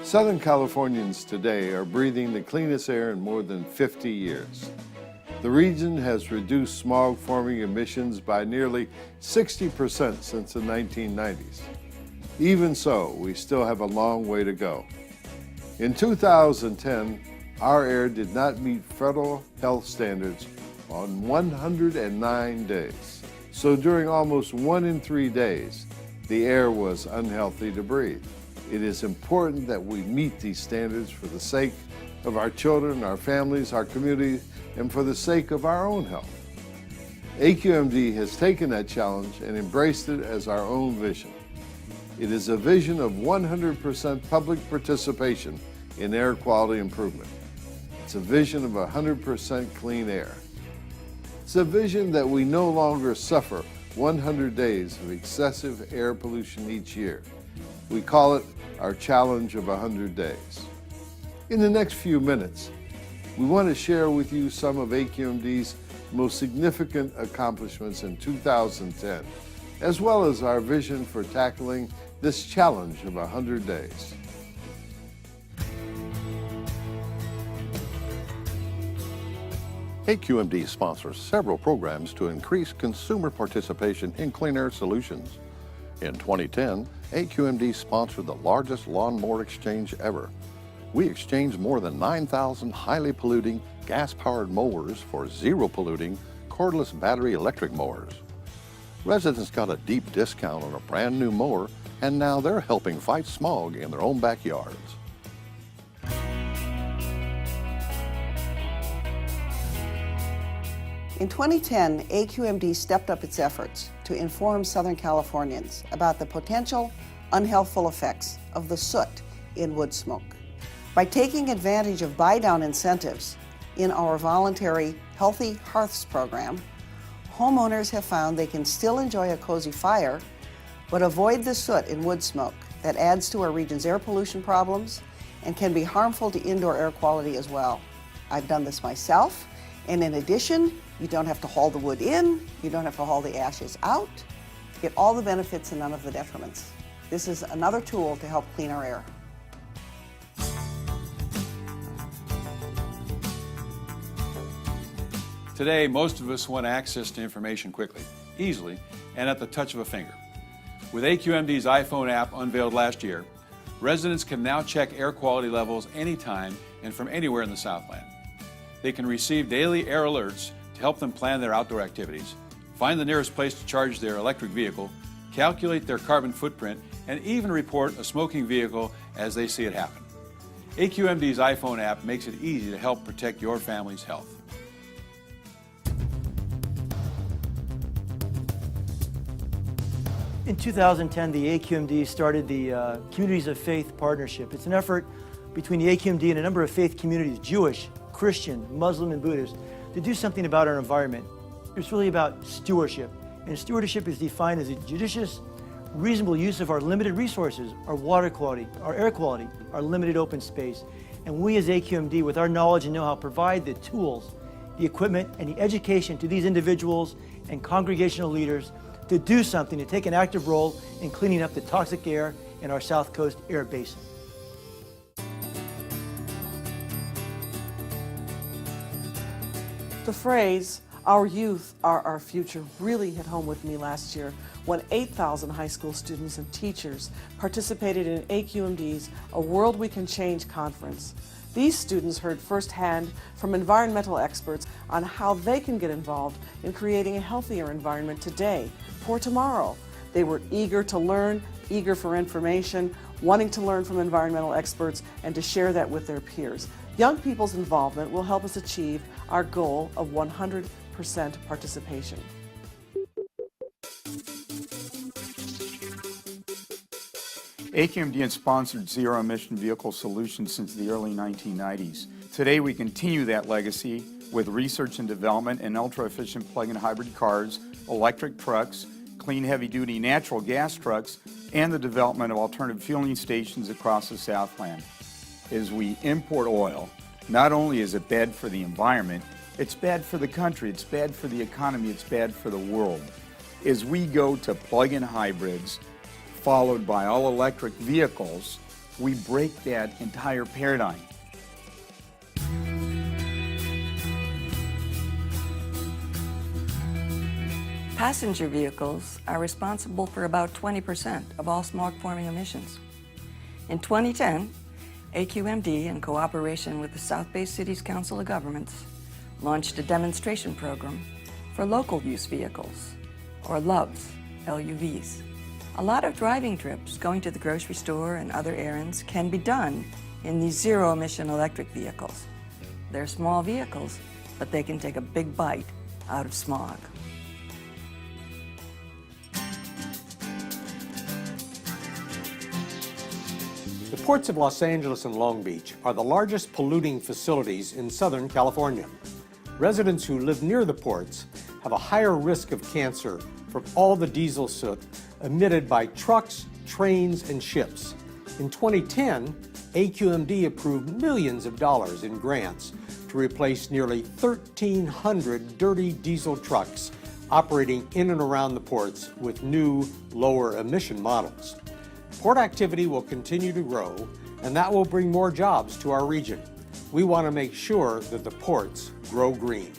Southern Californians today are breathing the cleanest air in more than 50 years. The region has reduced smog-forming emissions by nearly 60% since the 1990s. Even so, we still have a long way to go. In 2010, our air did not meet federal health standards on 109 days. So during almost 1 in 3 days, the air was unhealthy to breathe. It is important that we meet these standards for the sake of our children, our families, our communities, and for the sake of our own health. AQMD has taken that challenge and embraced it as our own vision. It is a vision of 100% public participation in air quality improvement. It's a vision of 100% clean air. It's a vision that we no longer suffer 100 days of excessive air pollution each year. We call it our challenge of 100 days. In the next few minutes, we want to share with you some of AQMD's most significant accomplishments in 2010, as well as our vision for tackling this challenge of 100 days. AQMD sponsors several programs to increase consumer participation in clean air solutions. In 2010, AQMD sponsored the largest lawnmower exchange ever. We exchanged more than 9,000 highly polluting gas-powered mowers for zero-polluting cordless battery electric mowers. Residents got a deep discount on a brand new mower, and now they're helping fight smog in their own backyards. In 2010, AQMD stepped up its efforts to inform Southern Californians about the potential unhealthful effects of the soot in wood smoke. By taking advantage of buy-down incentives in our voluntary Healthy Hearths program, homeowners have found they can still enjoy a cozy fire, but avoid the soot in wood smoke that adds to our region's air pollution problems and can be harmful to indoor air quality as well. I've done this myself, and in addition, you don't have to haul the wood in, you don't have to haul the ashes out. Get all the benefits and none of the detriments. This is another tool to help clean our air. Today, most of us want access to information quickly, easily, and at the touch of a finger. With AQMD's iPhone app unveiled last year, residents can now check air quality levels anytime and from anywhere in the Southland. They can receive daily air alerts to help them plan their outdoor activities, find the nearest place to charge their electric vehicle, calculate their carbon footprint, and even report a smoking vehicle as they see it happen. AQMD's iPhone app makes it easy to help protect your family's health. In 2010, the AQMD started the Communities of Faith Partnership. It's an effort between the AQMD and a number of faith communities, Jewish, Christian, Muslim, and Buddhist, to do something about our environment. It's really about stewardship. And stewardship is defined as a judicious, reasonable use of our limited resources, our water quality, our air quality, our limited open space. And we as AQMD, with our knowledge and know-how, provide the tools, the equipment, and the education to these individuals and congregational leaders to do something, to take an active role in cleaning up the toxic air in our South Coast air basin. The phrase, "our youth are our future," really hit home with me last year when 8,000 high school students and teachers participated in AQMD's A World We Can Change conference. These students heard firsthand from environmental experts on how they can get involved in creating a healthier environment today for tomorrow. They were eager to learn, eager for information, wanting to learn from environmental experts and to share that with their peers. Young people's involvement will help us achieve our goal of 100% participation. AQMD has sponsored zero-emission vehicle solutions since the early 1990s. Today we continue that legacy with research and development in ultra-efficient plug-in hybrid cars, electric trucks, clean heavy-duty natural gas trucks, and the development of alternative fueling stations across the Southland. As we import oil, not only is it bad for the environment, it's bad for the country, it's bad for the economy, it's bad for the world. As we go to plug-in hybrids, followed by all-electric vehicles, we break that entire paradigm. Passenger vehicles are responsible for about 20% of all smog-forming emissions. In 2010, AQMD, in cooperation with the South Bay Cities Council of Governments, launched a demonstration program for local use vehicles, or LUVs, LUVs. A lot of driving trips going to the grocery store and other errands can be done in these zero-emission electric vehicles. They're small vehicles, but they can take a big bite out of smog. The ports of Los Angeles and Long Beach are the largest polluting facilities in Southern California. Residents who live near the ports have a higher risk of cancer from all the diesel soot emitted by trucks, trains, and ships. In 2010, AQMD approved millions of dollars in grants to replace nearly 1,300 dirty diesel trucks operating in and around the ports with new, lower emission models. Port activity will continue to grow, and that will bring more jobs to our region. We want to make sure that the ports grow green.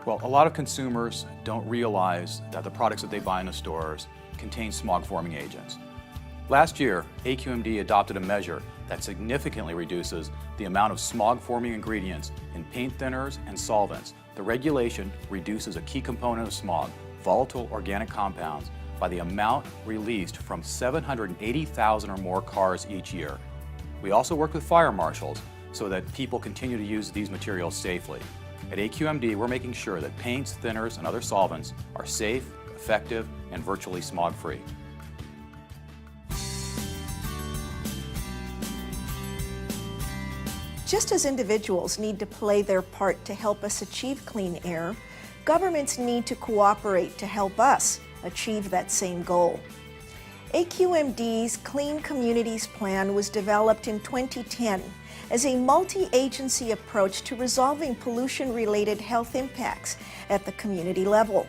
Well, a lot of consumers don't realize that the products that they buy in the stores contain smog-forming agents. Last year, AQMD adopted a measure that significantly reduces the amount of smog-forming ingredients in paint thinners and solvents. The regulation reduces a key component of smog, volatile organic compounds, by the amount released from 780,000 or more cars each year. We also work with fire marshals so that people continue to use these materials safely. At AQMD, we're making sure that paints, thinners, and other solvents are safe, effective, and virtually smog-free. Just as individuals need to play their part to help us achieve clean air, governments need to cooperate to help us achieve that same goal. AQMD's Clean Communities Plan was developed in 2010 as a multi-agency approach to resolving pollution-related health impacts at the community level.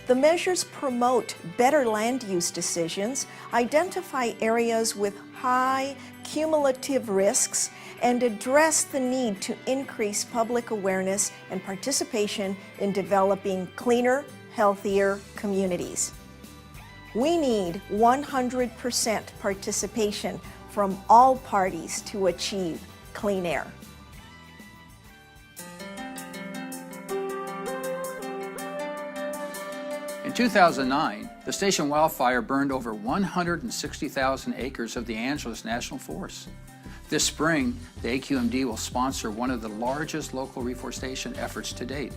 The measures promote better land use decisions, identify areas with high cumulative risks, and address the need to increase public awareness and participation in developing cleaner, healthier communities. We need 100% participation from all parties to achieve clean air. In 2009, the station wildfire burned over 160,000 acres of the Angeles National Forest. This spring, the AQMD will sponsor one of the largest local reforestation efforts to date,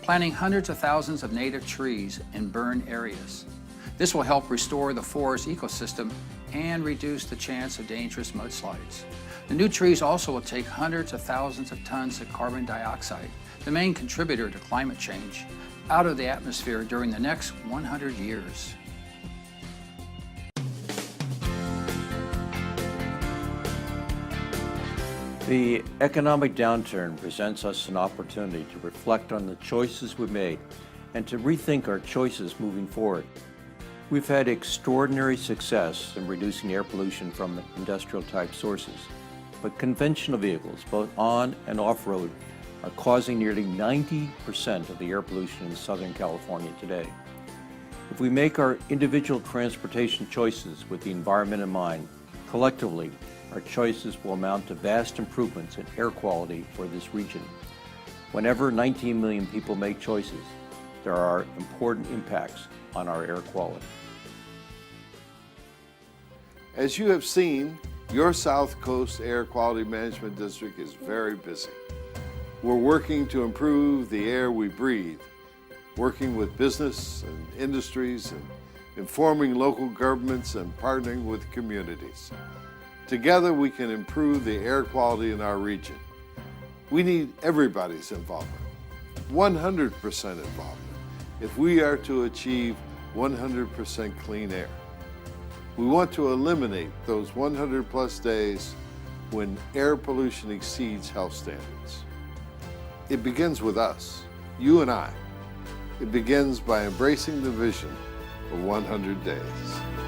planting hundreds of thousands of native trees in burned areas. This will help restore the forest ecosystem and reduce the chance of dangerous mudslides. The new trees also will take hundreds of thousands of tons of carbon dioxide, the main contributor to climate change, out of the atmosphere during the next 100 years. The economic downturn presents us an opportunity to reflect on the choices we made and to rethink our choices moving forward. We've had extraordinary success in reducing air pollution from industrial-type sources, but conventional vehicles, both on and off-road, are causing nearly 90% of the air pollution in Southern California today. If we make our individual transportation choices with the environment in mind, collectively, our choices will amount to vast improvements in air quality for this region. Whenever 19 million people make choices, there are important impacts on our air quality. As you have seen, your South Coast Air Quality Management District is very busy. We're working to improve the air we breathe, working with business and industries and informing local governments and partnering with communities. Together we can improve the air quality in our region. We need everybody's involvement, 100% involvement, if we are to achieve 100% clean air. We want to eliminate those 100+ days when air pollution exceeds health standards. It begins with us, you and I. It begins by embracing the vision of 100 days.